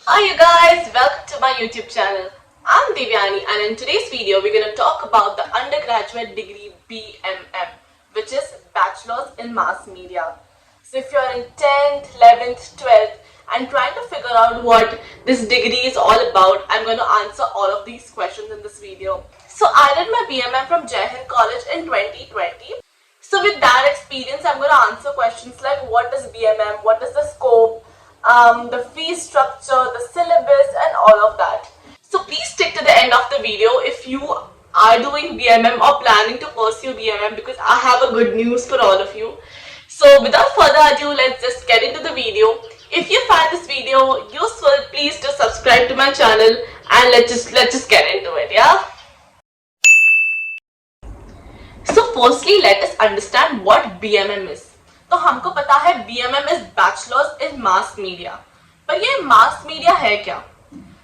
Hi you guys, welcome to my YouTube channel. I'm Devyani and in today's video we're going to talk about the undergraduate degree BMM, which is Bachelors in Mass Media. So if you're in 10th, 11th, 12th and trying to figure out what this degree is all about, I'm going to answer all of these questions in this video. So I did my BMM from Jai Hind College in 2020. So with that experience, I'm going to answer questions like what is BMM, what is the scope, the fee structure, the syllabus and all of that. So please stick to the end of the video if you are doing BMM or planning to pursue BMM, because I have a good news for all of you. So without further ado, let's just get into the video. If you find this video useful, please do subscribe to my channel and let's just get into it, yeah? So firstly, let us understand what BMM is. तो हमको पता है BMM is Bachelors in Mass Media. पर ये mass media है क्या?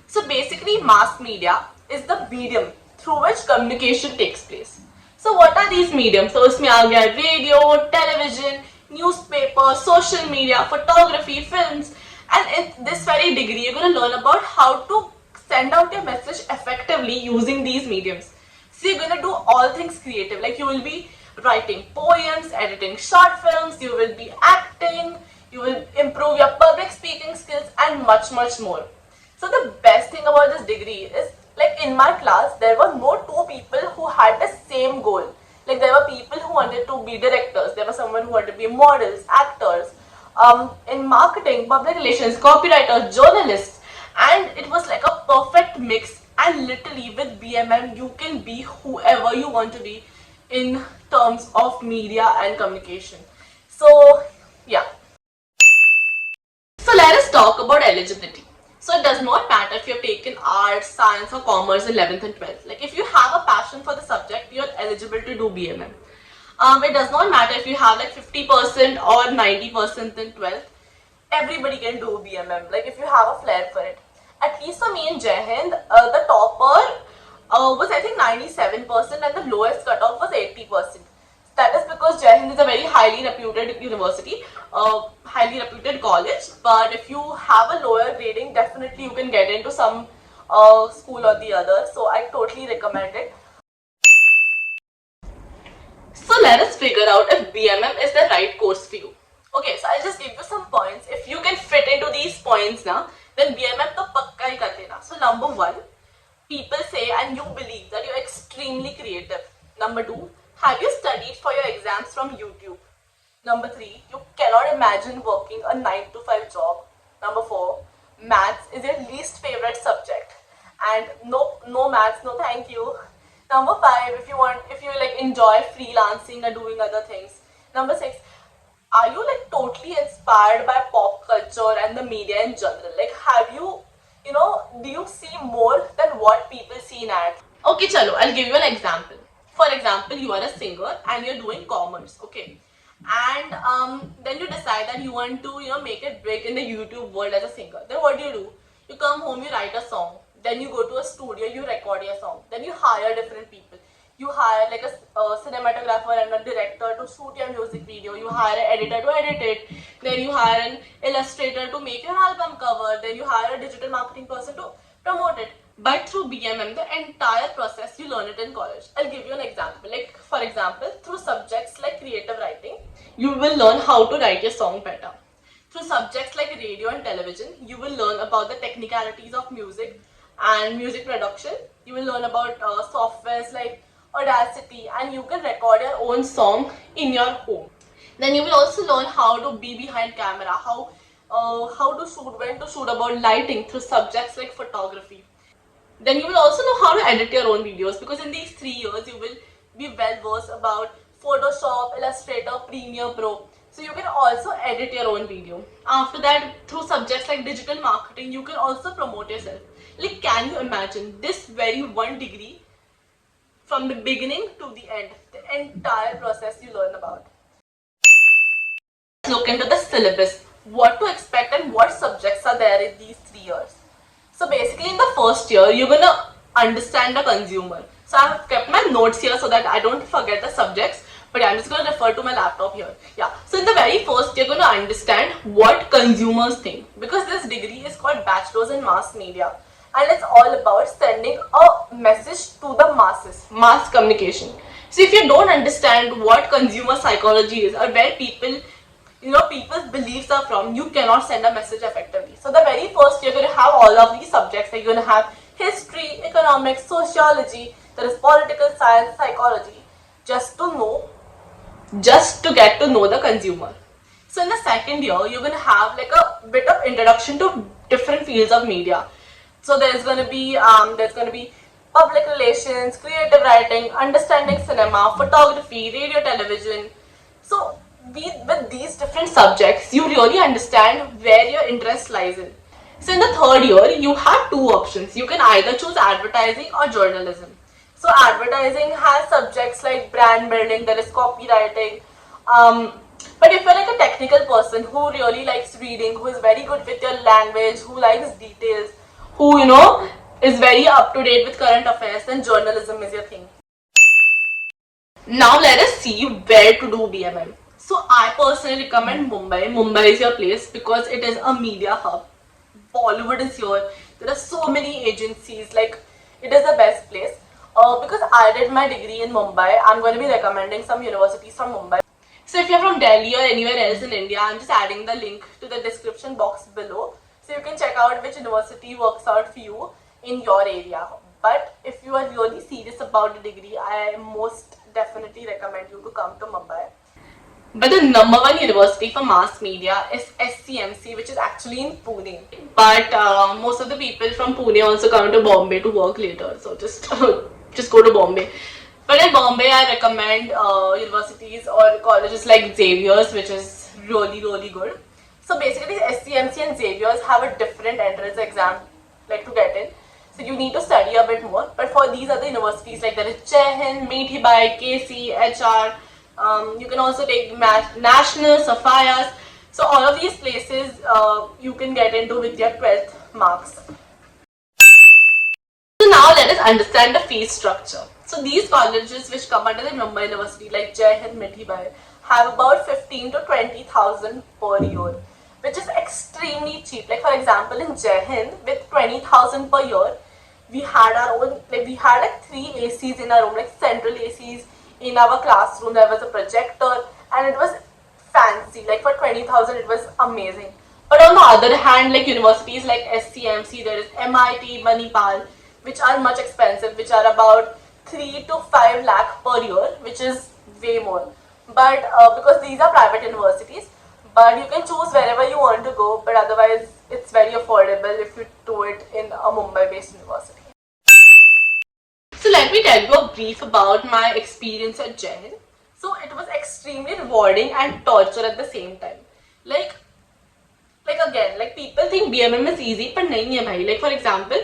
So basically mass media is the medium through which communication takes place. So what are these mediums? So इसमें आ गया radio, television, newspaper, social media, photography, films, and in this very degree you're going to learn about how to send out your message effectively using these mediums. So you're going to do all things creative, like you will be writing poems, editing short films, you will be acting, you will improve your public speaking skills and much more. So the best thing about this degree is, like in my class there were no two people who had the same goal. Like there were people who wanted to be directors, there was someone who wanted to be models, actors, in marketing, public relations, copywriters, journalists, and it was like a perfect mix. And literally with BMM you can be whoever you want to be in terms of media and communication. So yeah. So let us talk about eligibility. So it does not matter if you have taken arts, science or commerce in 11th and 12th. Like if you have a passion for the subject, you are eligible to do BMM. It does not matter if you have like 50% or 90% in 12th. Everybody can do BMM, like if you have a flair for it. At least for me in Jai Hind, the topper was I think 97% and the lowest cutoff was 80%. That is because Jai Hind is a very highly reputed university, highly reputed college. But if you have a lower grading, definitely you can get into some school or the other. So I totally recommend it. So let us figure out if BMM is the right course for you. Okay, so I'll just give you some points. If you can fit into these points now, then BMM to pakka hi kar lena. So number 1, people say and you believe that you're extremely creative. Number 2, have you studied for your exams from YouTube? Number 3, you cannot imagine working a 9 to 5 job. Number 4, maths is your least favorite subject. And no maths, no thank you. Number 5, if you like enjoy freelancing or doing other things. Number 6, are you like totally inspired by pop culture and the media in general? Like have you do you see more than what people see in ads? Okay, chalo, I'll give you an example. For example, you are a singer and you're doing commerce, okay? And then you decide that you want to make it big in the YouTube world as a singer. Then what do? You come home, you write a song. Then you go to a studio, you record your song. Then you hire different people. You hire like a cinematographer and a director to shoot your music video. You hire an editor to edit it. Then you hire an illustrator to make your album cover. Then you hire a digital marketing person to promote it. But through BMM, the entire process, you learn it in college. I'll give you an example. Like for example, through subjects like creative writing, you will learn how to write your song better. Through subjects like radio and television, you will learn about the technicalities of music and music production. You will learn about softwares like Audacity, and you can record your own song in your home. Then you will also learn how to be behind camera, how to shoot, when to shoot, about lighting through subjects like photography. Then you will also know how to edit your own videos, because in these 3 years you will be well versed about Photoshop, Illustrator, Premiere Pro. So you can also edit your own video. After that, through subjects like digital marketing, you can also promote yourself. Like can you imagine this very one degree? From the beginning to the end, the entire process you learn about. Let's look into the syllabus, what to expect and what subjects are there in these 3 years. So basically in the first year, you're going to understand the consumer. So I have kept my notes here so that I don't forget the subjects. But yeah, I'm just going to refer to my laptop here. Yeah, so in the very first, you're going to understand what consumers think, because this degree is called Bachelors in Mass Media, and it's all about sending a message to the masses, mass communication. So if you don't understand what consumer psychology is, or where people's beliefs are from, you cannot send a message effectively. So the very first, you're going to have all of these subjects. Like you're going to have history, economics, sociology, there is political science, psychology, just to get to know the consumer. So in the second year, you're going to have like a bit of introduction to different fields of media. So there's going to be public relations, creative writing, understanding cinema, photography, radio, television. So with these different subjects, you really understand where your interest lies in. So in the third year, you have two options. You can either choose advertising or journalism. So advertising has subjects like brand building, there is copywriting. But if you're like a technical person who really likes reading, who is very good with your language, who likes details, who is very up to date with current affairs, then journalism is your thing. Now let us see where to do BMM. So I personally recommend Mumbai. Mumbai is your place because it is a media hub. Bollywood is here. There are so many agencies. Like it is the best place. Because I did my degree in Mumbai, I'm going to be recommending some universities from Mumbai. So if you're from Delhi or anywhere else in India, I'm just adding the link to the description box below. So you can check out which university works out for you in your area. But if you are really serious about the degree, I most definitely recommend you to come to Mumbai. But the number one university for mass media is SCMC, which is actually in Pune. But most of the people from Pune also come to Bombay to work later. So just go to Bombay. But in Bombay, I recommend universities or colleges like Xavier's, which is really, really good. So basically, SCMC and Xavier's have a different entrance exam like to get in. So you need to study a bit more. But for these other universities, like there is Jai Hind, Meethibai, KC, HR. You can also take National, Sapphires. So all of these places you can get into with your 12th marks. So now let us understand the fee structure. So these colleges which come under the Mumbai University like Jai Hind, Meethibai have about 15 to 20,000 per year, which is extremely cheap. Like for example, in Jai Hind with 20,000 per year, we had our own, we had like 3 ACs in our room, like central ACs in our classroom. There was a projector and it was fancy. Like for 20,000, it was amazing. But on the other hand, like universities like SCMC, there is MIT, Manipal, which are much expensive, which are about 3 to 5 lakh per year, which is way more. But because these are private universities, but you can choose wherever you want to go, but otherwise it's very affordable if you do it in a Mumbai-based university. So let me tell you a brief about my experience at Jai Hind. So it was extremely rewarding and torture at the same time. Like again, like people think BMM is easy, but nahi hai bhai. Like for example,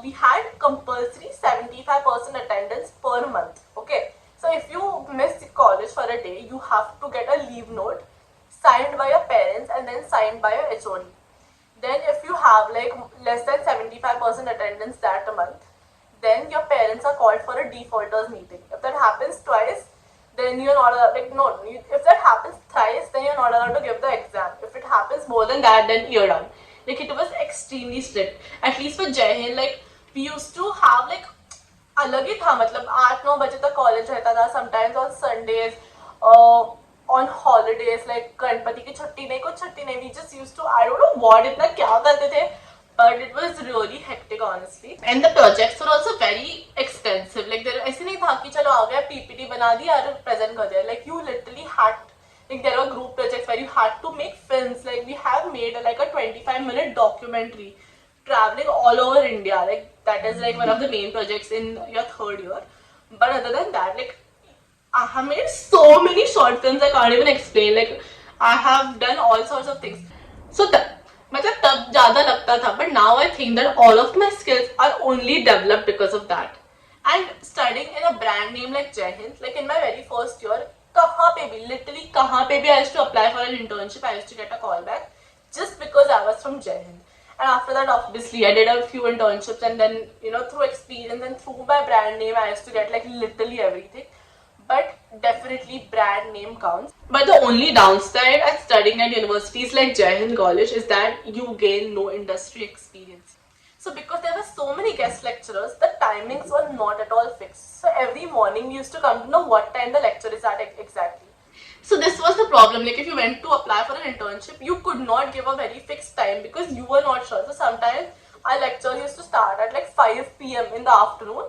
we had compulsory 75% attendance per month. Okay, so if you miss college for a day, you have to get a leave note signed by your parents and then signed by your HOD. Then if you have like less than 75% attendance that month, then your parents are called for a defaulters meeting. If that happens twice, then you're not allowed, if that happens thrice, then you're not allowed to give the exam. If it happens more than that, then you're done. Like it was extremely strict. At least for Jai Hind, like we used to have like अलग ही था, मतलब 8-9 बजे तक college रहता था. Sometimes on Sundays, on holidays, like Ganpati की छुट्टी नहीं, कुछ छुट्टी नहीं. We just used to, I don't know what इतना क्या करते थे, but it was really hectic honestly. And the projects were also very expensive. Like there ऐसे नहीं था कि चलो आ गया PPT बना दिया और present कर दिया. Like you literally had, like there were group projects where you had to make films. Like we have made like a 25-minute documentary traveling all over India. Like that is like one of the main projects in your third year. But other than that, like I have made so many short films I can't even explain. Like I have done all sorts of things. So मतलब तब ज़्यादा लगता था, but now I think that all of my skills are only developed because of that. And studying in a brand name like Jai Hind, like in my very first year, कहाँ पे भी, literally कहाँ पे भी I used to apply for an internship, I used to get a call back just because I was from Jai Hind. And after that, obviously, I did a few internships, and then through experience and through my brand name, I used to get like literally everything. but definitely brand name counts. But the only downside at studying at universities like Jai Hind College is that you gain no industry experience. So because there were so many guest lecturers, the timings were not at all fixed. So every morning we used to come to know what time the lecture is at exactly. So this was the problem. Like if you went to apply for an internship, you could not give a very fixed time because you were not sure. So sometimes our lecture used to start at like 5 p.m. in the afternoon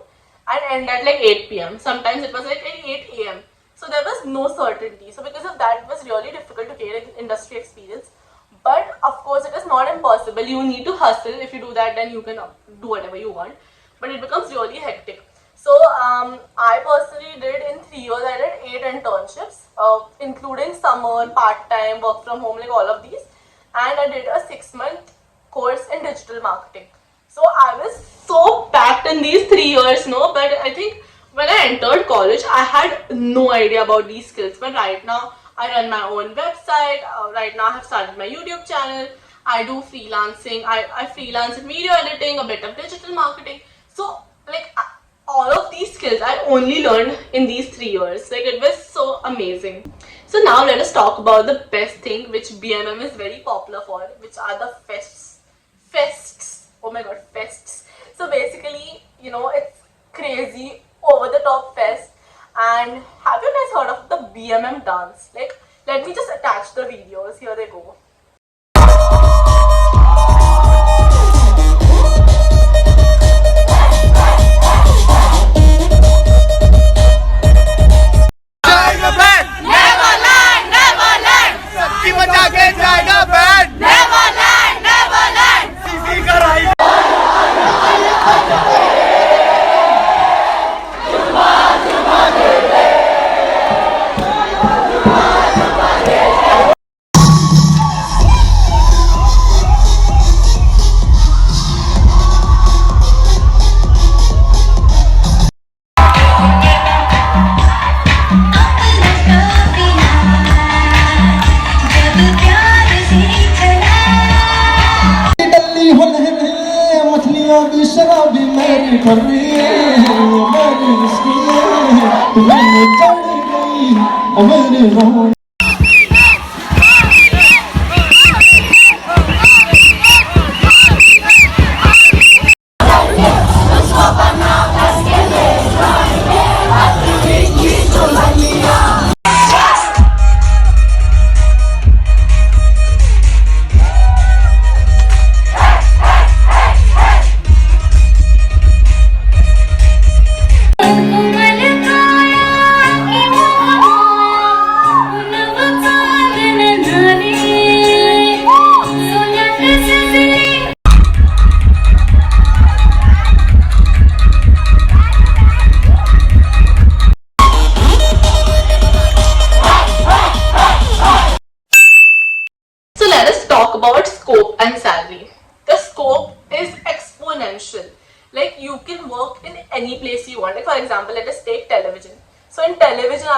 and end at like 8 p.m. Sometimes it was like 8 a.m. So there was no certainty. So because of that, it was really difficult to gain industry experience. But of course, it is not impossible. You need to hustle. If you do that, then you can do whatever you want. But it becomes really hectic. So I personally did in 3 years. I did 8 internships, including summer, part-time, work from home, like all of these. And I did a 6-month course in digital marketing. So I was so packed in these 3 years, no. But I think when I entered college, I had no idea about these skills. But right now, I run my own website. Right now, I have started my YouTube channel. I do freelancing. I freelance in video editing, a bit of digital marketing. So, like, all of these skills I only learned in these 3 years. Like, it was so amazing. So now let us talk about the best thing which BMM is very popular for, which are the fests. Fests. Oh my god, fests. So basically, you know, it's crazy, over the top fest. And have you guys heard of the BMM dance? Like, let me just attach the videos. Here they go. Talk about scope and salary. The scope is exponential. Like you can work in any place you want. Like for example, let us take television. So in television,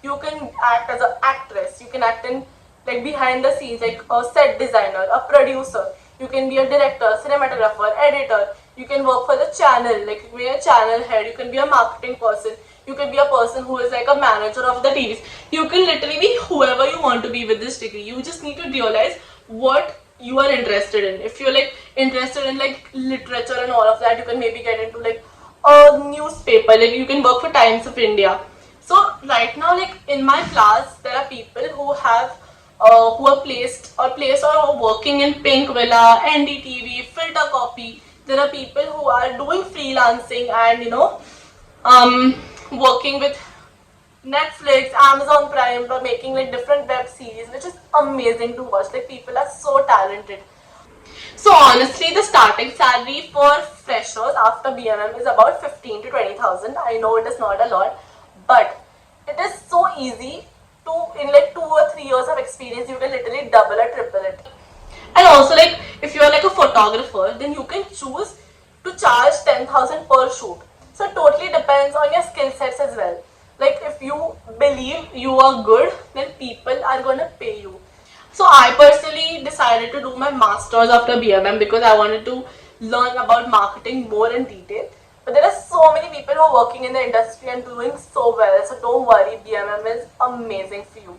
you can act as an actress. You can act in like behind the scenes, like a set designer, a producer. You can be a director, cinematographer, editor. You can work for the channel, like you can be a channel head. You can be a marketing person. You can be a person who is like a manager of the TVs. You can literally be whoever you want to be with this degree. You just need to realize what you are interested in. If you're like interested in like literature and all of that, you can maybe get into like a newspaper. Like you can work for Times of India. So right now, like in my class, there are people who have who are placed or working in Pink Villa, NDTV, Filter Copy. There are people who are doing freelancing and working with Netflix, Amazon Prime, or making like different web series, which is amazing to watch. Like people are so talented. So honestly, the starting salary for freshers after BMM is about 15 to 20,000. I know it is not a lot, but it is so easy to, in like 2 or 3 years of experience, you can literally double or triple it. And also, like if you are like a photographer, then you can choose to charge 10,000 per shoot. So it totally depends on your skill sets as well. Like if you believe you are good, then people are gonna pay you. So I personally decided to do my masters after BMM because I wanted to learn about marketing more in detail. But there are so many people who are working in the industry and doing so well. So don't worry, BMM is amazing for you.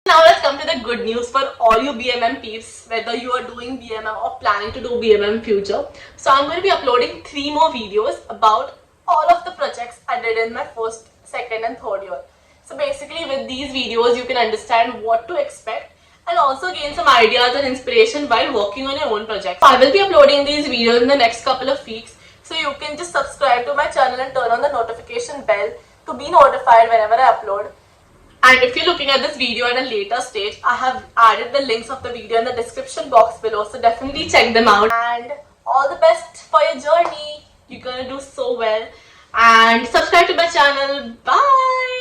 Now let's come to the good news for all you BMM peeps, whether you are doing BMM or planning to do BMM in future. So I'm going to be uploading 3 more videos about all of the projects I did in my first, second and third year. So basically with these videos you can understand what to expect and also gain some ideas and inspiration while working on your own project. So I will be uploading these videos in the next couple of weeks. So you can just subscribe to my channel and turn on the notification bell to be notified whenever I upload. And if you're looking at this video at a later stage, I have added the links of the video in the description box below, so definitely check them out. And all the best for your journey. You're gonna do so well. And subscribe to my channel. Bye!